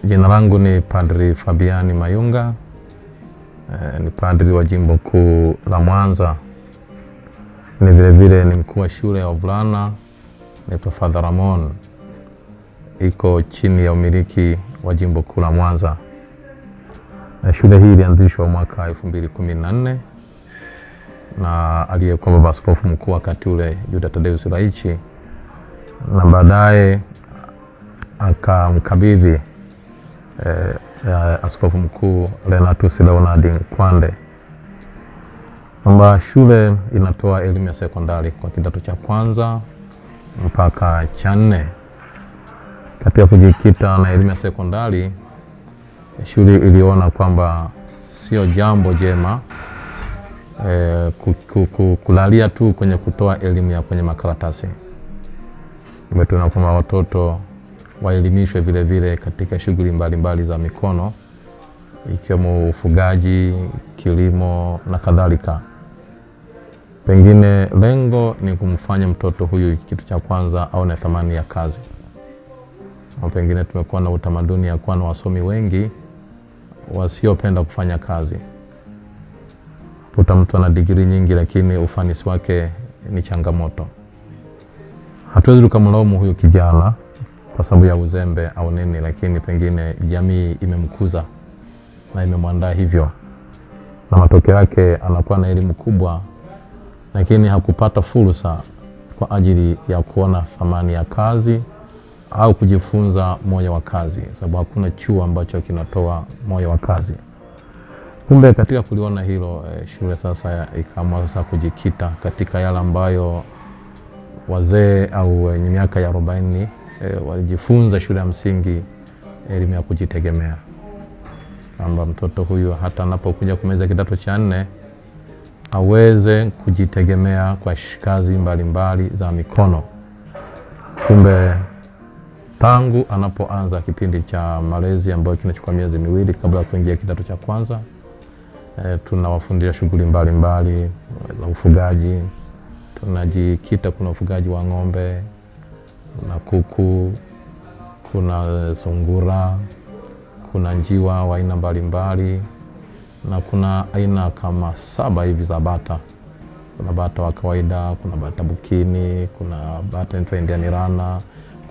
Jina langu ni Padri Fabiani Mayunga, ni padri wa Jimbo Kuu la Mwanza. Ni vile vile ni mkuu wa shule ya wavulana inaitwa Father Ramon, iko chini ya umiliki wa Jimbo Kuu la Mwanza. Shule hii ilianzishwa mwaka 2014 na aliyekuwa baba askofu mkuu wakati ule Yuda Tadeus Ruwa'ichi, na baadaye akamkabidhi askofu mkuu Renatus Leonard Nkwande. Kwamba shule inatoa elimu ya sekondari kwa kidato cha kwanza mpaka cha 4. Katika kujikita na elimu ya sekondari, shule iliona kwamba sio jambo jema kulalia tu kwenye kutoa elimu ya kwenye makaratasi. Tumeona kwamba watoto waelimishwe vile vile katika shughuli mbalimbali za mikono, ikiwemo ufugaji, kilimo na kadhalika. Pengine lengo ni kumfanya mtoto huyu kitu cha kwanza aone thamani ya kazi. Pengine tumekuwa na utamaduni ya kuwa na wasomi wengi wasiopenda kufanya kazi. Mtu ana degree nyingi lakini ufanisi wake ni changamoto. Hatuwezi tukamlaumu huyu kijana kwa sababu ya uzembe au nini, lakini pengine jamii imemkuza na imemwandaa hivyo, na matokeo yake anakuwa na elimu kubwa lakini hakupata fursa kwa ajili ya kuona thamani ya kazi au kujifunza moyo wa kazi, sababu hakuna chuo ambacho kinatoa moyo wa kazi. Kumbe katika kuliona hilo, shule sasa ikaamua sasa kujikita katika yale ambayo wazee au wenye miaka ya 40 walijifunza shule ya msingi, elimu ya kujitegemea. Kwamba mtoto huyu hata anapokuja kumaliza kidato cha 4 aweze kujitegemea kwa kazi mbalimbali za mikono. Kumbe tangu anapoanza kipindi cha malezi ambayo kinachukua miezi 2 kabla ya kuingia kidato cha kwanza, tunawafundisha shughuli mbalimbali za ufugaji. Tunajikita, kuna ufugaji wa ng'ombe, kuna kuku, kuna sungura, kuna njiwa wa aina mbalimbali, na kuna aina kama 7 hivi za bata. Kuna bata wa kawaida, kuna bata bukini, kuna bata inaitwa Indian Rana,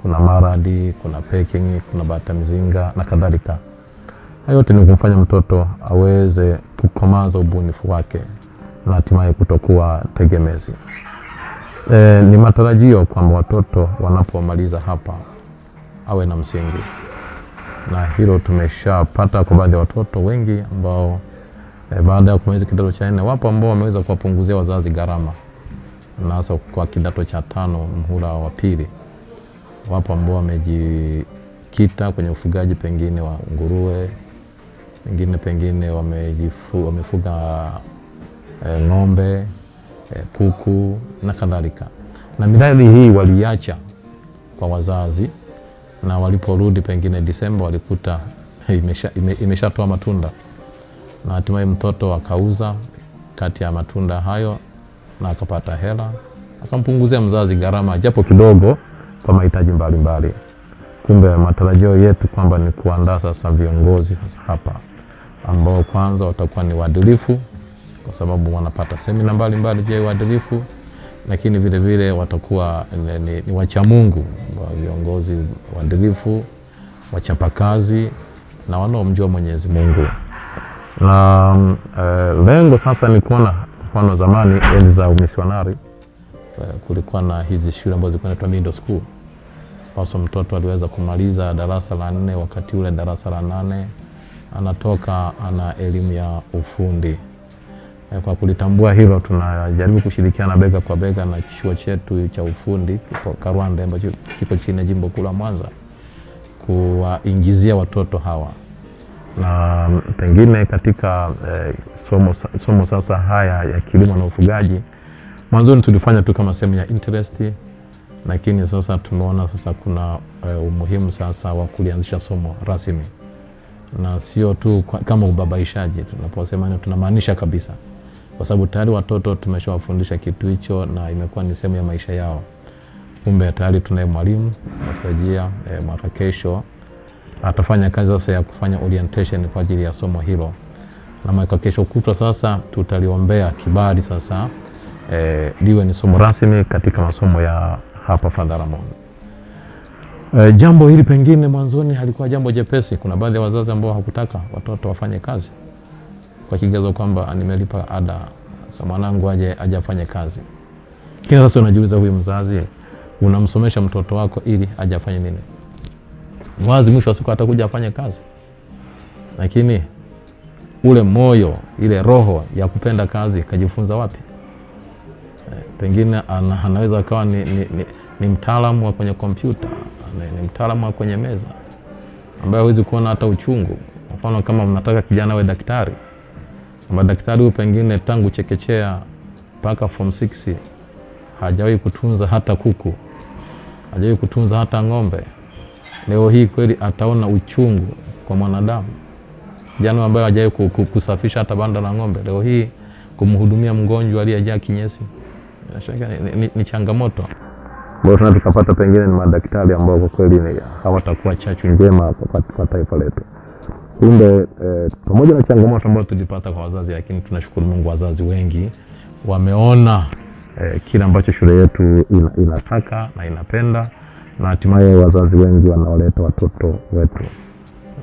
kuna maradi, kuna peking, kuna bata mzinga na kadhalika. Hayo yote ni kumfanya mtoto aweze kukomaza ubunifu wake na hatimaye kutokuwa tegemezi. Ni matarajio kwamba watoto wanapomaliza hapa awe na msingi, na hilo tumeshapata kwa baadhi ya watoto wengi ambao baada ya kumaliza kidato cha 4 wapo ambao wameweza kuwapunguzia wazazi gharama, na hasa kwa kidato cha 5 mhula wa pili. Wapo ambao wamejikita kwenye ufugaji pengine wa nguruwe, pengine wamefuga ng'ombe, kuku na kadhalika. Na miradi hii waliacha kwa wazazi, na waliporudi pengine Disemba walikuta imeshatoa matunda, na hatimaye mtoto akauza kati ya matunda hayo na akapata hela, akampunguzia mzazi gharama japo kidogo kwa mahitaji mbalimbali. Kumbe matarajio yetu kwamba ni kuandaa sasa viongozi sasa hapa ambao kwanza watakuwa ni waadilifu, kwa sababu wanapata semina mbalimbali vya uadilifu, lakini vile vile watakuwa ni wacha Mungu, viongozi waadilifu, wachapakazi na wanaomjua Mwenyezi Mungu. Na lengo sasa ni kuona, kwa zamani enzi za umisionari kulikuwa na hizi shule ambazo zilikuwa zinaitwa middle school. Paso mtoto aliweza kumaliza darasa la 4, wakati ule darasa la 8 anatoka ana elimu ya ufundi. Kwa kulitambua hilo, tunajaribu kushirikiana bega kwa bega na chuo chetu cha ufundi kwa Karwanda ambacho kiko chini ya Jimbo Kuu la Mwanza, kuwaingizia watoto hawa. Na pengine katika somo sasa haya ya kilimo na ufugaji, mwanzoni tulifanya tu kama sehemu ya interest, lakini sasa tumeona sasa kuna umuhimu sasa wa kulianzisha somo rasmi, na sio tu kama ubabaishaji. Tunaposema tunamaanisha kabisa, kwa sababu tayari watoto tumeshawafundisha kitu hicho na imekuwa ni sehemu ya maisha yao. Kumbe tayari tunaye mwalimu anatarajia mwaka kesho atafanya kazi sasa ya kufanya orientation kwa ajili ya somo hilo, na mwaka kesho kutwa sasa tutaliombea kibali sasa liwe ni somo rasmi katika masomo ya hapa Father Ramon. Jambo hili pengine mwanzoni halikuwa jambo jepesi. Kuna baadhi ya wazazi ambao hakutaka watoto wafanye kazi kwa kigezo kwamba nimelipa ada, sasa mwanangu aje afanye kazi. Kila sasa unajiuliza, huyu mzazi unamsomesha mtoto wako ili aje afanye nini? Wazi mwisho wa siku atakuja afanye kazi, lakini ule moyo, ile roho ya kupenda kazi kajifunza wapi? Pengine anaweza akawa ni mtaalamu wa kwenye kompyuta, ni mtaalamu wa kwenye meza ambaye hawezi kuona hata uchungu. Mfano kama mnataka kijana awe daktari, ama daktari huyu pengine tangu chekechea mpaka form 6 hajawahi kutunza hata kuku, hajawahi kutunza hata ng'ombe. Leo hii kweli ataona uchungu kwa mwanadamu? Kijana ambaye hajawahi kusafisha hata banda la ng'ombe, leo hii kumhudumia mgonjwa aliyejaa kinyesi, ni changamoto. Bora tukapata pengine ni madaktari ambao kwa kweli hawatakuwa chachu njema kwa taifa letu. Kumbe pamoja na changamoto ambazo tulipata kwa wazazi, lakini tunashukuru Mungu, wazazi wengi wameona kile ambacho shule yetu inataka na inapenda, na hatimaye wazazi wengi wanawaleta watoto wetu.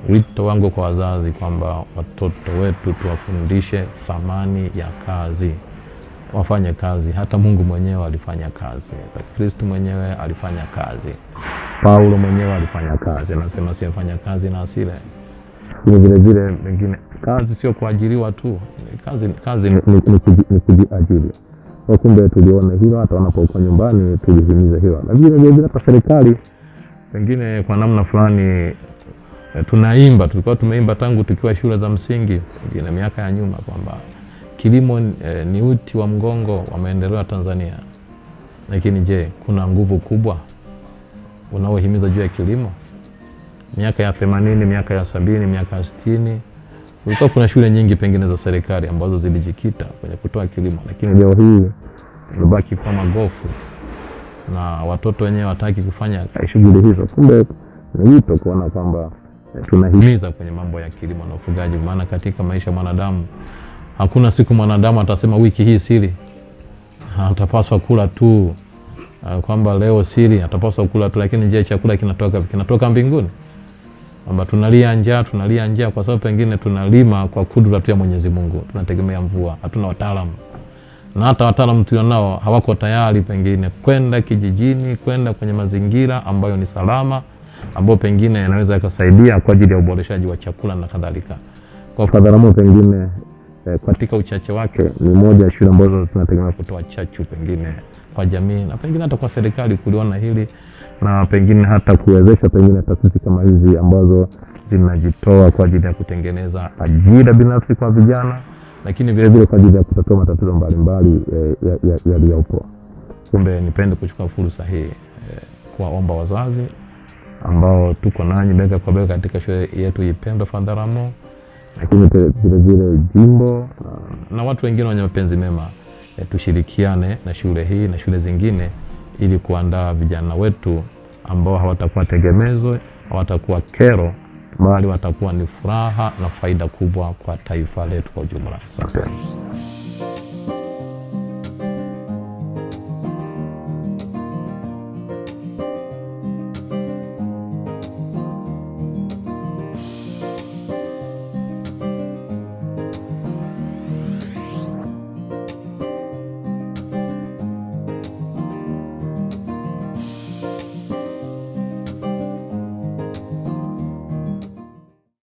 Wito wangu kwa wazazi kwamba watoto wetu tuwafundishe thamani ya kazi, wafanye kazi. Hata Mungu mwenyewe alifanya kazi, Kristo mwenyewe alifanya kazi, Paulo mwenyewe alifanya kazi. Anasema sifanya kazi na asile. Vile vile wengine, kazi sio kuajiriwa tu, kazi ni kujiajiri. Kwa kumbe tuliona hilo, hata wanapokuwa nyumbani tulihimiza hilo. Na vile vile hata serikali pengine kwa namna fulani tunaimba, tulikuwa tumeimba tangu tukiwa shule za msingi na miaka ya nyuma kwamba kilimo ni uti wa mgongo wa maendeleo ya Tanzania. Lakini je, kuna nguvu kubwa unaohimiza juu ya kilimo? Miaka ya 80, miaka ya 70, miaka ya 60 kulikuwa kuna shule nyingi pengine za serikali ambazo zilijikita kwenye kutoa kilimo, lakini leo hii imebaki kwa magofu na watoto wenyewe wataki kufanya shughuli hizo. Kumbe ni wito kuona kwamba tunahimiza kwenye mambo ya kilimo na ufugaji, maana katika maisha ya mwanadamu hakuna siku mwanadamu atasema wiki hii sili atapaswa kula tu, kwamba leo sili atapaswa kula tu. Lakini je, chakula kinatoka mbinguni? Kwamba tunalia njaa kwa sababu pengine tunalima kwa kudura tu ya Mwenyezi Mungu, tunategemea mvua, hatuna wataalamu. Na hata wataalamu tulionao hawako tayari pengine kwenda kijijini, kwenda kwenye mazingira ambayo ni salama, ambayo pengine yanaweza kusaidia kwa ajili ya uboreshaji wa chakula na kadhalika. Kwa Father Ramon pengine katika uchache wake ni moja ya shule ambazo tunategemea kutoa chachu pengine kwa jamii na pengine hata kwa serikali kuliona hili, na pengine hata kuwezesha pengine taasisi kama hizi ambazo zinajitoa kwa ajili ya kutengeneza ajira binafsi kwa vijana, lakini vile vile kwa ajili ya kutatua matatizo mbalimbali yaliyopo. Kumbe nipende kuchukua fursa hii kuwaomba wazazi ambao tuko nanyi bega kwa bega katika shule yetu ipendwa Father Ramon, lakini vile vile jimbo na watu wengine wenye mapenzi mema, tushirikiane na shule hii na shule zingine ili kuandaa vijana wetu ambao hawatakuwa tegemezo, hawatakuwa kero, bali watakuwa ni furaha na faida kubwa kwa taifa letu kwa ujumla. Asante.